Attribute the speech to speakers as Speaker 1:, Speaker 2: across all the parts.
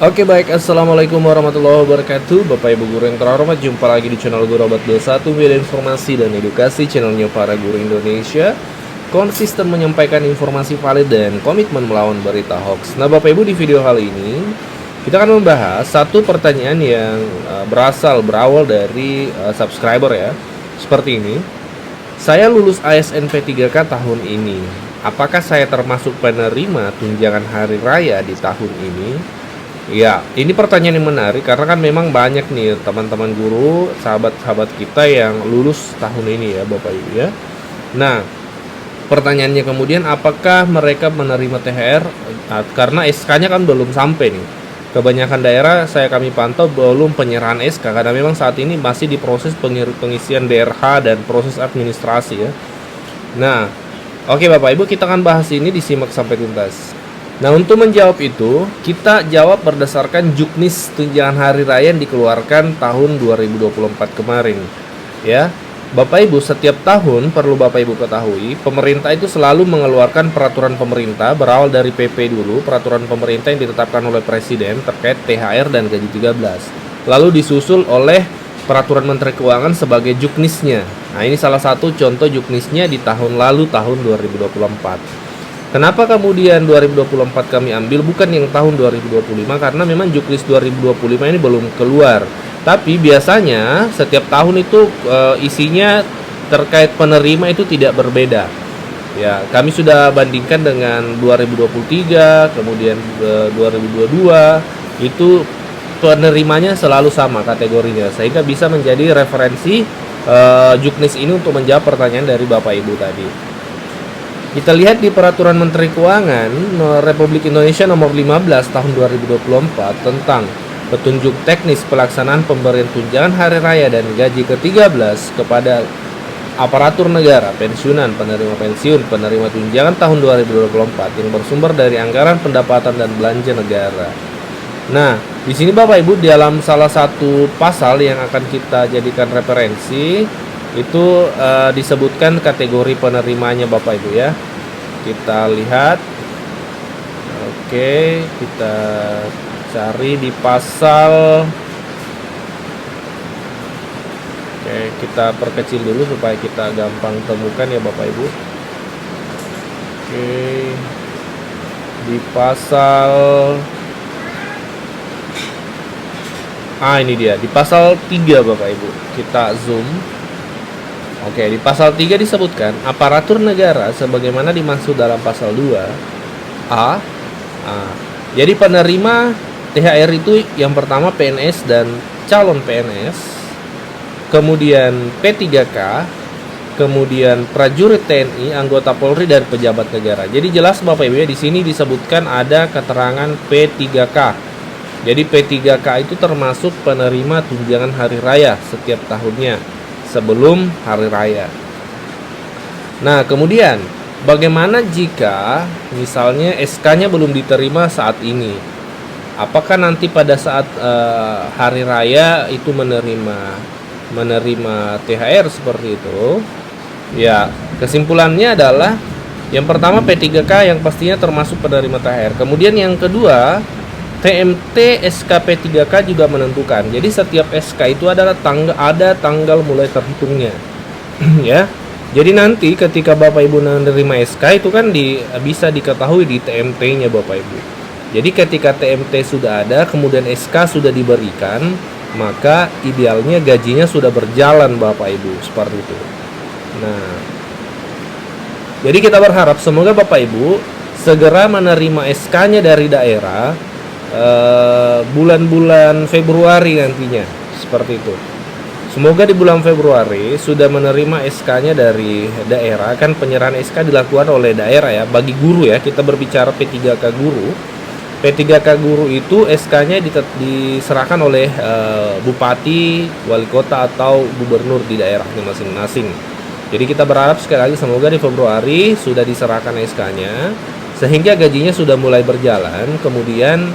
Speaker 1: Oke baik, Assalamualaikum warahmatullahi wabarakatuh. Bapak Ibu guru yang terhormat, jumpa lagi di channel Guru Obat 21, media informasi dan edukasi, channelnya para guru Indonesia, konsisten menyampaikan informasi valid dan komitmen melawan berita hoax. Nah Bapak Ibu, di video kali ini kita akan membahas satu pertanyaan yang berawal dari subscriber ya. Seperti ini: saya lulus ASN P3K tahun ini, apakah saya termasuk penerima tunjangan hari raya di tahun ini? Ya, ini pertanyaan yang menarik karena kan memang banyak nih teman-teman guru, sahabat-sahabat kita yang lulus tahun ini ya Bapak Ibu ya. Nah, pertanyaannya kemudian apakah mereka menerima THR? Karena SK-nya kan belum sampai nih. Kebanyakan daerah kami pantau belum penyerahan SK karena memang saat ini masih diproses pengisian DRH dan proses administrasi ya. Nah, oke Bapak Ibu, kita akan bahas ini, disimak sampai tuntas. Nah, untuk menjawab itu, kita jawab berdasarkan juknis tunjangan hari raya yang dikeluarkan tahun 2024 kemarin. Ya, Bapak Ibu, setiap tahun perlu Bapak Ibu ketahui, pemerintah itu selalu mengeluarkan peraturan pemerintah berawal dari PP dulu, peraturan pemerintah yang ditetapkan oleh Presiden terkait THR dan gaji 13. Lalu disusul oleh peraturan Menteri Keuangan sebagai juknisnya. Nah, ini salah satu contoh juknisnya di tahun lalu, tahun 2024. Kenapa kemudian 2024 kami ambil bukan yang tahun 2025? Karena memang juknis 2025 ini belum keluar. Tapi biasanya setiap tahun itu isinya terkait penerima itu tidak berbeda. Ya, kami sudah bandingkan dengan 2023, kemudian 2022, itu penerimanya selalu sama kategorinya, sehingga bisa menjadi referensi juknis ini untuk menjawab pertanyaan dari Bapak Ibu tadi. Kita lihat di Peraturan Menteri Keuangan Republik Indonesia Nomor 15 Tahun 2024 tentang petunjuk teknis pelaksanaan pemberian tunjangan hari raya dan gaji ke-13 kepada aparatur negara, pensiunan, penerima pensiun, penerima tunjangan tahun 2024 yang bersumber dari anggaran pendapatan dan belanja negara. Nah, di sini Bapak Ibu, dalam salah satu pasal yang akan kita jadikan referensi itu disebutkan kategori penerimanya Bapak Ibu ya. Kita lihat. Oke, kita cari di pasal. Oke, kita perkecil dulu supaya kita gampang temukan ya Bapak Ibu. Oke, di pasal ini dia, di pasal 3 Bapak Ibu. Kita zoom. Oke, di pasal 3 disebutkan aparatur negara sebagaimana dimaksud dalam pasal 2 A. Jadi penerima THR itu yang pertama PNS dan calon PNS, kemudian P3K, kemudian prajurit TNI, anggota Polri dan pejabat negara. Jadi jelas Bapak Ibu ya, di sini disebutkan ada keterangan P3K. Jadi P3K itu termasuk penerima tunjangan hari raya setiap tahunnya sebelum hari raya. Nah, kemudian bagaimana jika misalnya SK-nya belum diterima saat ini? Apakah nanti pada saat hari raya itu menerima THR seperti itu? Ya, kesimpulannya adalah yang pertama P3K yang pastinya termasuk penerima THR. Kemudian yang kedua, TMT SKP 3K juga menentukan. Jadi setiap SK itu ada tanggal mulai terhitungnya. Ya. Jadi nanti ketika Bapak Ibu menerima SK itu kan bisa diketahui di TMT-nya Bapak Ibu. Jadi ketika TMT sudah ada, kemudian SK sudah diberikan, maka idealnya gajinya sudah berjalan Bapak Ibu, seperti itu. Nah, jadi kita berharap semoga Bapak Ibu segera menerima SK-nya dari daerah bulan-bulan Februari nantinya, seperti itu. Semoga di bulan Februari sudah menerima SK-nya dari daerah. Kan penyerahan SK dilakukan oleh daerah ya, bagi guru ya, kita berbicara P3K guru. P3K guru itu SK-nya diserahkan oleh bupati, wali kota atau gubernur di daerahnya masing-masing. Jadi kita berharap sekali lagi semoga di Februari sudah diserahkan SK-nya sehingga gajinya sudah mulai berjalan, kemudian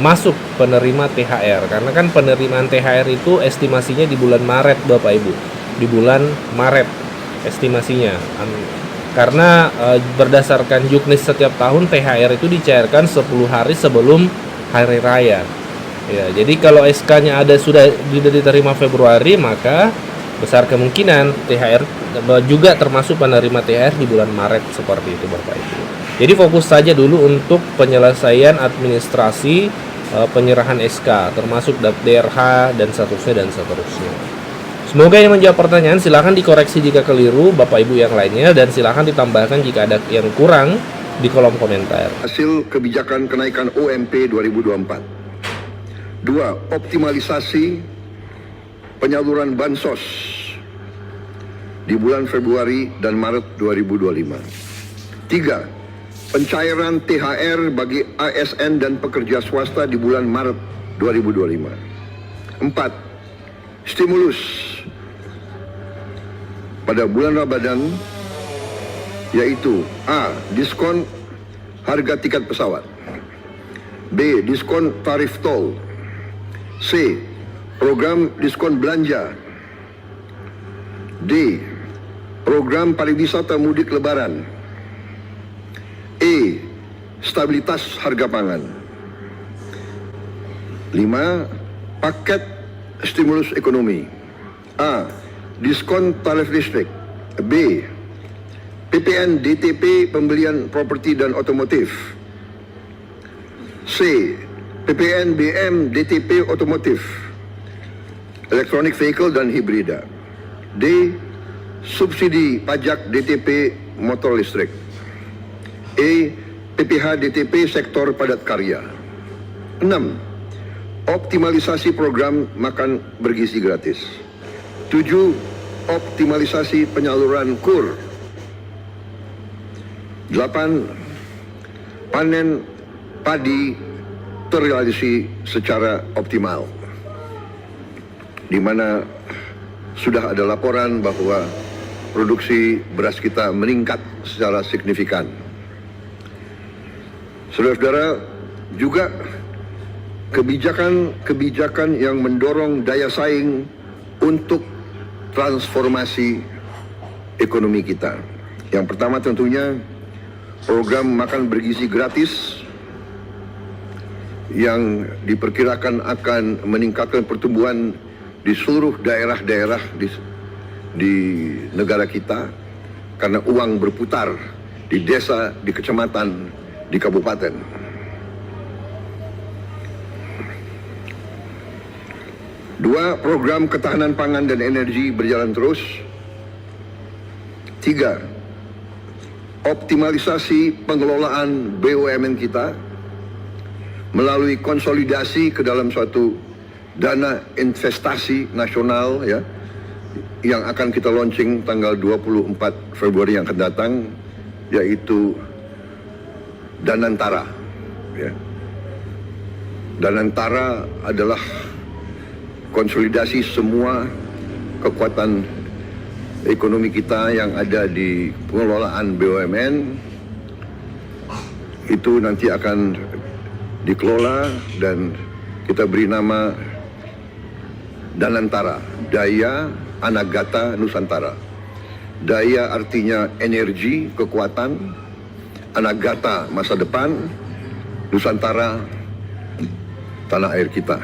Speaker 1: masuk penerima THR. Karena kan penerimaan THR itu estimasinya di bulan Maret Bapak Ibu, di bulan Maret estimasinya. Karena berdasarkan juknis setiap tahun THR itu dicairkan 10 hari sebelum hari raya. Ya, jadi kalau SK-nya sudah diterima Februari, maka besar kemungkinan THR juga termasuk penerima THR di bulan Maret, seperti itu Bapak Ibu. Jadi fokus saja dulu untuk penyelesaian administrasi penyerahan SK, termasuk DRH dan seterusnya. Semoga ini menjawab pertanyaan. Silahkan dikoreksi jika keliru Bapak Ibu yang lainnya, dan silahkan ditambahkan jika ada yang kurang di kolom komentar.
Speaker 2: Hasil kebijakan kenaikan UMP 2024. 2. Optimalisasi penyaluran bansos di bulan Februari dan Maret 2025. 3. Pencairan THR bagi ASN dan pekerja swasta di bulan Maret 2025. 4. Stimulus pada bulan Ramadan, yaitu A. Diskon harga tiket pesawat, B. Diskon tarif tol, C. Program diskon belanja, D. Program pariwisata mudik lebaran, E. Stabilitas harga pangan. 5. Paket stimulus ekonomi. A. Diskon tarif listrik, B. PPN DTP pembelian properti dan otomotif, C. PPN BM DTP otomotif, electronic vehicle dan hibrida, D. Subsidi pajak DTP motor listrik, E. PPH DTP sektor padat karya. 6. Optimalisasi program makan bergizi gratis. 7. Optimalisasi penyaluran KUR. 8. Panen padi terrealisasi secara optimal, di mana sudah ada laporan bahwa produksi beras kita meningkat secara signifikan. Saudara-saudara, juga kebijakan yang mendorong daya saing untuk transformasi ekonomi kita. Yang pertama tentunya program makan bergizi gratis yang diperkirakan akan meningkatkan pertumbuhan di seluruh daerah-daerah di negara kita, karena uang berputar di desa, di kecamatan, di kabupaten. 2. Program ketahanan pangan dan energi berjalan terus. 3. Optimalisasi pengelolaan BUMN kita melalui konsolidasi ke dalam suatu dana investasi nasional, ya, yang akan kita launching tanggal 24 Februari yang akan datang, yaitu Danantara, ya. Danantara adalah konsolidasi semua kekuatan ekonomi kita yang ada di pengelolaan BUMN. Itu nanti akan dikelola dan kita beri nama Danantara, Daya Anagata Nusantara. Daya artinya energi, kekuatan, Anagata masa depan, Nusantara tanah air kita.